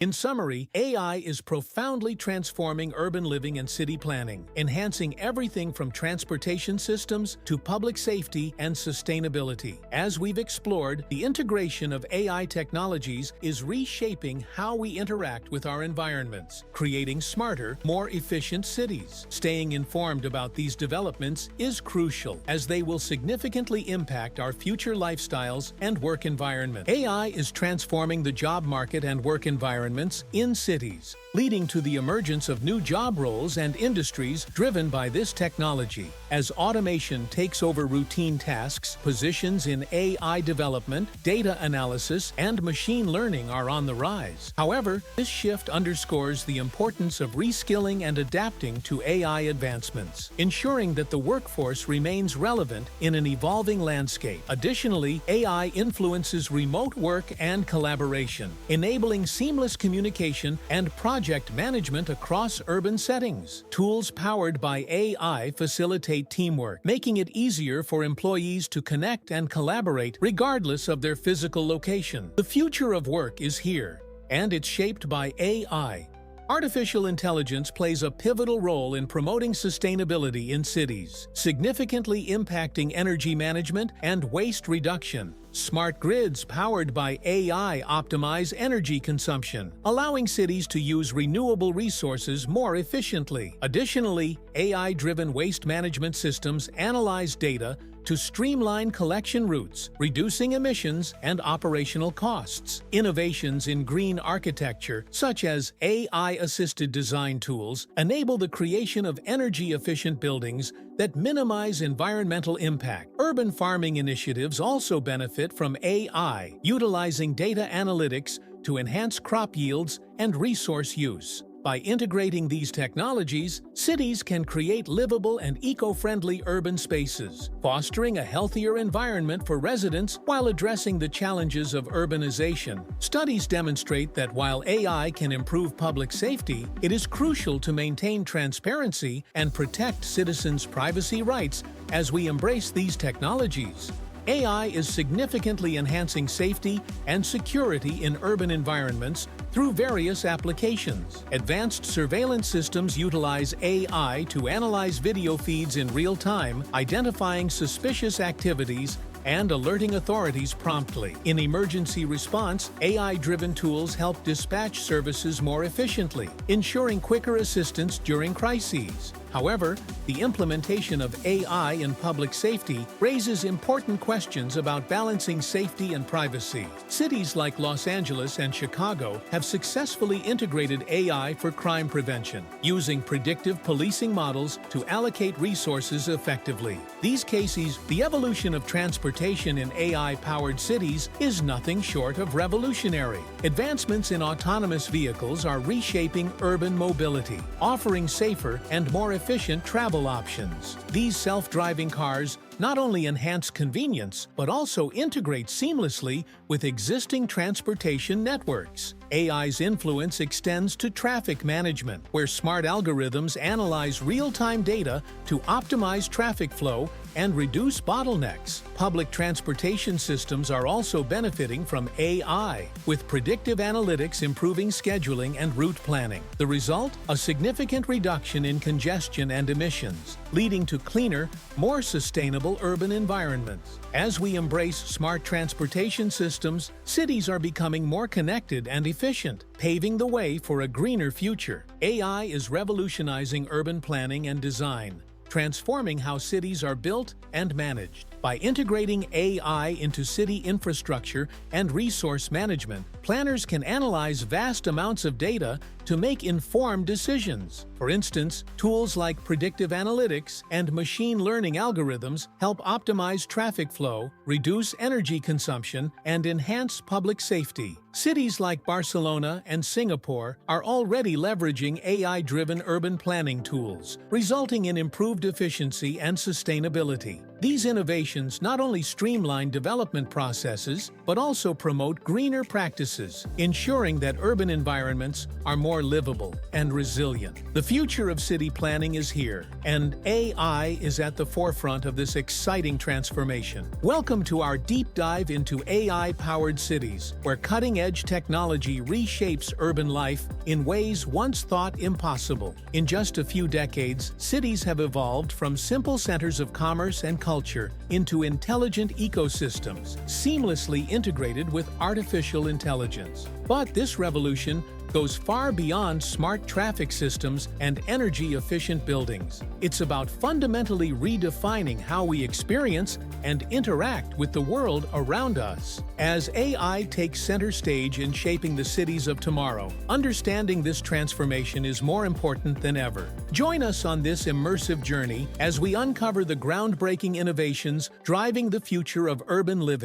In summary, AI is profoundly transforming urban living and city planning, enhancing everything from transportation systems to public safety and sustainability. As we've explored, the integration of AI technologies is reshaping how we interact with our environments, creating smarter, more efficient cities. Staying informed about these developments is crucial, as they will significantly impact our future lifestyles and work environment. AI is transforming the job market and work environment in cities, leading to the emergence of new job roles and industries driven by this technology. As automation takes over routine tasks, positions in AI development, data analysis, and machine learning are on the rise. However, this shift underscores the importance of reskilling and adapting to AI advancements, ensuring that the workforce remains relevant in an evolving landscape. Additionally, AI influences remote work and collaboration, enabling seamless communication and project management across urban settings. Tools powered by AI facilitate teamwork, making it easier for employees to connect and collaborate regardless of their physical location. The future of work is here, and it's shaped by AI. Artificial intelligence plays a pivotal role in promoting sustainability in cities, significantly impacting energy management and waste reduction. Smart grids powered by AI optimize energy consumption, allowing cities to use renewable resources more efficiently. Additionally, AI-driven waste management systems analyze data to streamline collection routes, reducing emissions and operational costs. Innovations in green architecture, such as AI-assisted design tools, enable the creation of energy-efficient buildings that minimize environmental impact. Urban farming initiatives also benefit from AI, utilizing data analytics to enhance crop yields and resource use. By integrating these technologies, cities can create livable and eco-friendly urban spaces, fostering a healthier environment for residents while addressing the challenges of urbanization. Studies demonstrate that while AI can improve public safety, it is crucial to maintain transparency and protect citizens' privacy rights as we embrace these technologies. AI is significantly enhancing safety and security in urban environments through various applications. Advanced surveillance systems utilize AI to analyze video feeds in real time, identifying suspicious activities and alerting authorities promptly. In emergency response, AI-driven tools help dispatch services more efficiently, ensuring quicker assistance during crises. However, the implementation of AI in public safety raises important questions about balancing safety and privacy. Cities like Los Angeles and Chicago have successfully integrated AI for crime prevention, using predictive policing models to allocate resources effectively. These cases, the evolution of transportation in AI-powered cities is nothing short of revolutionary. Advancements in autonomous vehicles are reshaping urban mobility, offering safer and more efficient travel options. These self-driving cars not only enhance convenience, but also integrate seamlessly with existing transportation networks. AI's influence extends to traffic management, where smart algorithms analyze real-time data to optimize traffic flow and reduce bottlenecks. Public transportation systems are also benefiting from AI, with predictive analytics improving scheduling and route planning. The result? A significant reduction in congestion and emissions, leading to cleaner, more sustainable urban environments. As we embrace smart transportation systems, cities are becoming more connected and efficient, paving the way for a greener future. AI is revolutionizing urban planning and design, transforming how cities are built and managed. By integrating AI into city infrastructure and resource management, planners can analyze vast amounts of data to make informed decisions. For instance, tools like predictive analytics and machine learning algorithms help optimize traffic flow, reduce energy consumption, and enhance public safety. Cities like Barcelona and Singapore are already leveraging AI-driven urban planning tools, resulting in improved efficiency and sustainability. These innovations not only streamline development processes, but also promote greener practices, ensuring that urban environments are more livable and resilient. The future of city planning is here, and AI is at the forefront of this exciting transformation. Welcome to our deep dive into AI-powered cities, where cutting-edge technology reshapes urban life in ways once thought impossible. In just a few decades, cities have evolved from simple centers of commerce and culture into intelligent ecosystems, seamlessly integrated with artificial intelligence. But this revolution goes far beyond smart traffic systems and energy-efficient buildings. It's about fundamentally redefining how we experience and interact with the world around us. As AI takes center stage in shaping the cities of tomorrow, understanding this transformation is more important than ever. Join us on this immersive journey as we uncover the groundbreaking innovations driving the future of urban living.